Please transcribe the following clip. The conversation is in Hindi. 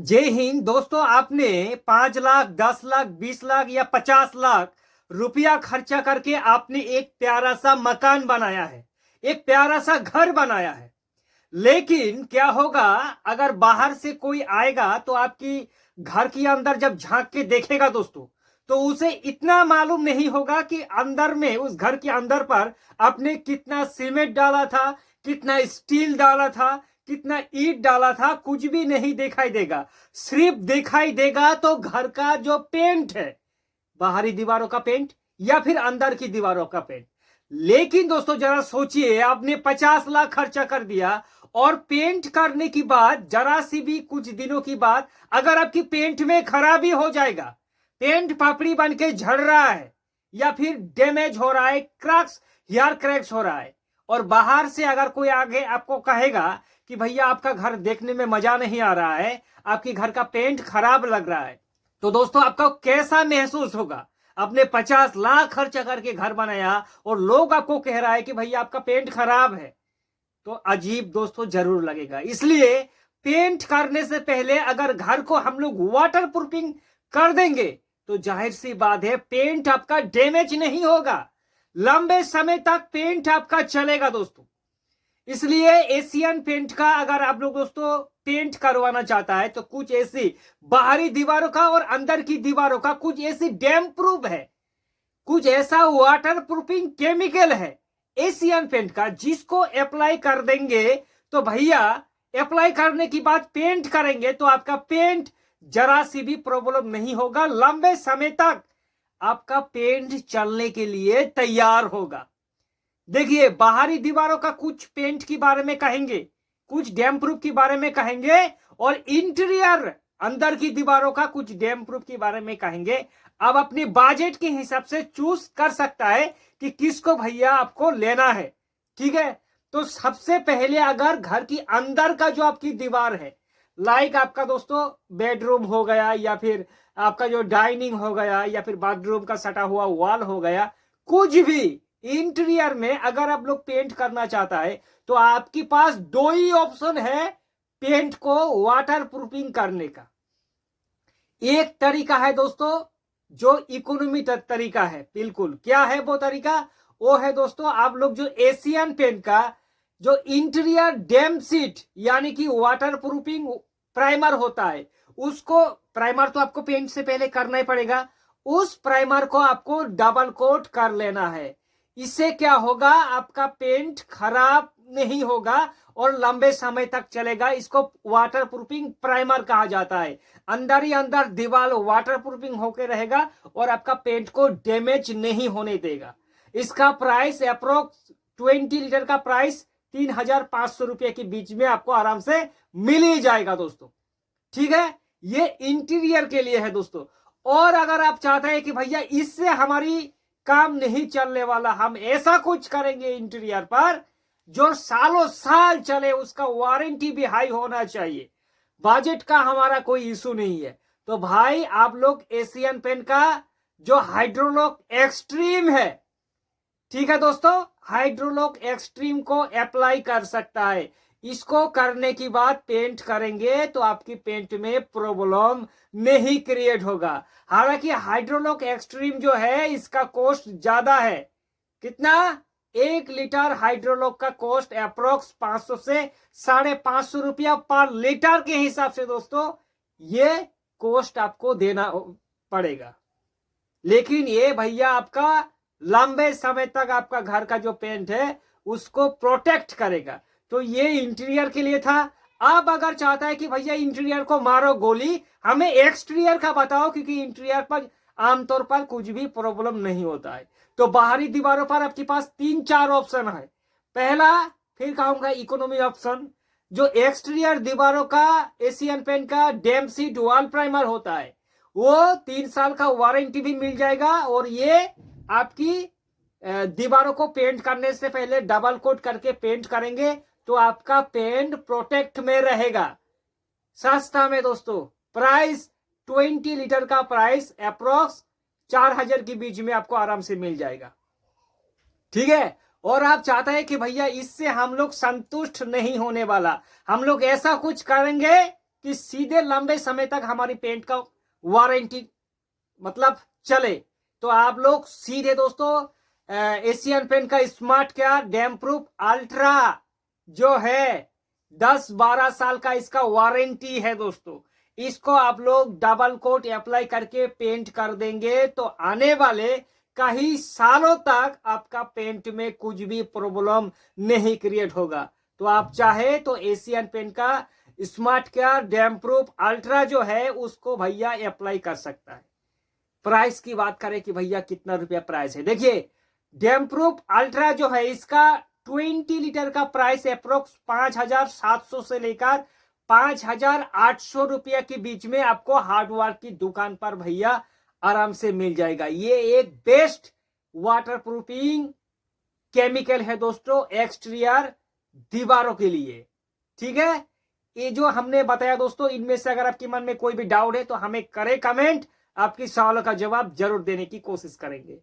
जय हिंद दोस्तों। आपने 5 लाख, 10 लाख, 20 लाख या 50 लाख रुपया खर्चा करके आपने एक प्यारा सा मकान बनाया है, एक प्यारा सा घर बनाया है। लेकिन क्या होगा अगर बाहर से कोई आएगा तो आपकी घर के अंदर जब झांक के देखेगा दोस्तों, तो उसे इतना मालूम नहीं होगा कि अंदर में, उस घर के अंदर पर आपने कितना सीमेंट डाला था, कितना स्टील डाला था, कितना ईंट डाला था, कुछ भी नहीं दिखाई देगा। सिर्फ दिखाई देगा तो घर का जो पेंट है, बाहरी दीवारों का पेंट या फिर अंदर की दीवारों का पेंट। लेकिन दोस्तों जरा सोचिए, आपने 50 लाख खर्चा कर दिया और पेंट करने की बाद जरा सी भी कुछ दिनों की बाद अगर आपकी पेंट में खराबी हो जाएगा, पेंट पापड़ी बन के झड़ रहा है या फिर डैमेज हो रहा है, क्रैक्स, हेयर क्रैक्स हो रहा है, और बाहर से अगर कोई आगे आपको कहेगा कि भैया आपका घर देखने में मजा नहीं आ रहा है, आपके घर का पेंट खराब लग रहा है, तो दोस्तों आपको कैसा महसूस होगा? आपने 50 लाख खर्चा करके घर बनाया और लोग आपको कह रहा है कि भैया आपका पेंट खराब है, तो अजीब दोस्तों जरूर लगेगा। इसलिए पेंट करने से पहले अगर घर को हम लोग वाटर प्रूफिंग कर देंगे तो जाहिर सी बात है पेंट आपका डैमेज नहीं होगा, लंबे समय तक पेंट आपका चलेगा दोस्तों। इसलिए एशियन पेंट का अगर आप लोग दोस्तों पेंट करवाना चाहता है तो कुछ ऐसी बाहरी दीवारों का और अंदर की दीवारों का कुछ ऐसी डैम प्रूफ है, कुछ ऐसा वाटर प्रूफिंग केमिकल है एशियन पेंट का, जिसको अप्लाई कर देंगे तो भैया, अप्लाई करने की बाद पेंट करेंगे तो आपका पेंट जरा सी भी प्रॉब्लम नहीं होगा, लंबे समय तक आपका पेंट चलने के लिए तैयार होगा। देखिए, बाहरी दीवारों का कुछ पेंट के बारे में कहेंगे, कुछ डैम प्रूफ के बारे में कहेंगे, और इंटीरियर अंदर की दीवारों का कुछ डैम प्रूफ के बारे में कहेंगे। अब अपनी बजट के हिसाब से चूज कर सकता है कि किसको भैया आपको लेना है। ठीक है, तो सबसे पहले अगर घर की अंदर का जो आपकी दीवार है, लाइक आपका दोस्तों बेडरूम हो गया या फिर आपका जो डाइनिंग हो गया या फिर बाथरूम का सटा हुआ वॉल हो गया, कुछ भी इंटीरियर में अगर आप लोग पेंट करना चाहता है तो आपके पास दो ही ऑप्शन है पेंट को वाटर प्रूफिंग करने का। एक तरीका है दोस्तों जो इकोनॉमी तरीका है, बिल्कुल। क्या है वो तरीका? वो है दोस्तों आप लोग जो एशियन पेंट का जो इंटीरियर डैम शीट यानी कि वाटर प्रूफिंग प्राइमर होता है, उसको, प्राइमर तो आपको पेंट से पहले करना ही पड़ेगा, उस प्राइमर को आपको डबल कोट कर लेना है। इससे क्या होगा, आपका पेंट खराब नहीं होगा और लंबे समय तक चलेगा। इसको वाटर प्रूफिंग प्राइमर कहा जाता है। अंदर ही अंदर दीवार वाटर प्रूफिंग होकर रहेगा और आपका पेंट को डैमेज नहीं होने देगा। इसका प्राइस अप्रोक्स 20 लीटर का प्राइस 3,500 रुपए के बीच में आपको आराम से मिल ही जाएगा दोस्तों। ठीक है, ये इंटीरियर के लिए है दोस्तों। और अगर आप चाहते हैं कि भैया इससे हमारी काम नहीं चलने वाला, हम ऐसा कुछ करेंगे इंटीरियर पर जो सालों साल चले, उसका वारंटी भी हाई होना चाहिए, बजट का हमारा कोई इशू नहीं है, तो भाई आप लोग एशियन पेंट का जो हाइड्रोलॉक एक्सट्रीम है, ठीक है दोस्तों, हाइड्रोलॉक एक्सट्रीम को अप्लाई कर सकता है। इसको करने की बाद पेंट करेंगे तो आपकी पेंट में प्रॉब्लम नहीं क्रिएट होगा। हालांकि हाइड्रोलॉक एक्सट्रीम जो है इसका कॉस्ट ज्यादा है। कितना? 1 लीटर हाइड्रोलॉक का कॉस्ट अप्रोक्स 500 से 550 रुपया पर लीटर के हिसाब से दोस्तों ये कॉस्ट आपको देना पड़ेगा। लेकिन ये भैया आपका लंबे समय तक आपका घर का जो पेंट है उसको प्रोटेक्ट करेगा। तो ये इंटीरियर के लिए था। अब अगर चाहता है कि भैया इंटीरियर को मारो गोली, हमें एक्सटीरियर का बताओ, क्योंकि इंटीरियर पर आमतौर पर कुछ भी प्रॉब्लम नहीं होता है। तो बाहरी दीवारों पर आपके पास 3-4 ऑप्शन है। पहला, फिर कहूंगा इकोनॉमी ऑप्शन, जो एक्सटीरियर दीवारों का एशियन पेंट का डैम शीट वॉल प्राइमर होता है, वो 3 साल का वारंटी भी मिल जाएगा और ये आपकी दीवारों को पेंट करने से पहले डबल कोट करके पेंट करेंगे तो आपका पेंट प्रोटेक्ट में रहेगा। सस्ता में दोस्तों, प्राइस 20 लीटर का प्राइस अप्रोक्स 4,000 के बीच में आपको आराम से मिल जाएगा। ठीक है, और आप चाहते हैं कि भैया इससे हम लोग संतुष्ट नहीं होने वाला, हम लोग ऐसा कुछ करेंगे कि सीधे लंबे समय तक हमारी पेंट का वारंटी मतलब चले, तो आप लोग सीधे दोस्तों एशियन पेंट का smart care damn proof ultra जो है 10-12 साल का इसका वारंटी है दोस्तों, इसको आप लोग डबल कोट अप्लाई करके पेंट कर देंगे तो आने वाले कई सालों तक आपका पेंट में कुछ भी प्रॉब्लम नहीं क्रिएट होगा। तो आप चाहे तो एशियन पेंट का smart care damn proof ultra जो है उसको भैया अप्लाई कर सकता है। प्राइस की बात करें कि भैया कितना रुपया प्राइस है, देखिए डैम प्रूफ अल्ट्रा जो है इसका 20 लीटर का प्राइस अप्रोक्स 5,700 से लेकर 5,800 रुपया के बीच में आपको हार्डवेयर की दुकान पर भैया आराम से मिल जाएगा। ये एक बेस्ट वाटर प्रूफिंग केमिकल है दोस्तों एक्सटीरियर दीवारों के लिए। ठीक है, ये जो हमने बताया दोस्तों, इनमें से अगर आपके मन में कोई भी डाउट है तो हमें करें कमेंट, आपकी सवालों का जवाब जरूर देने की कोशिश करेंगे।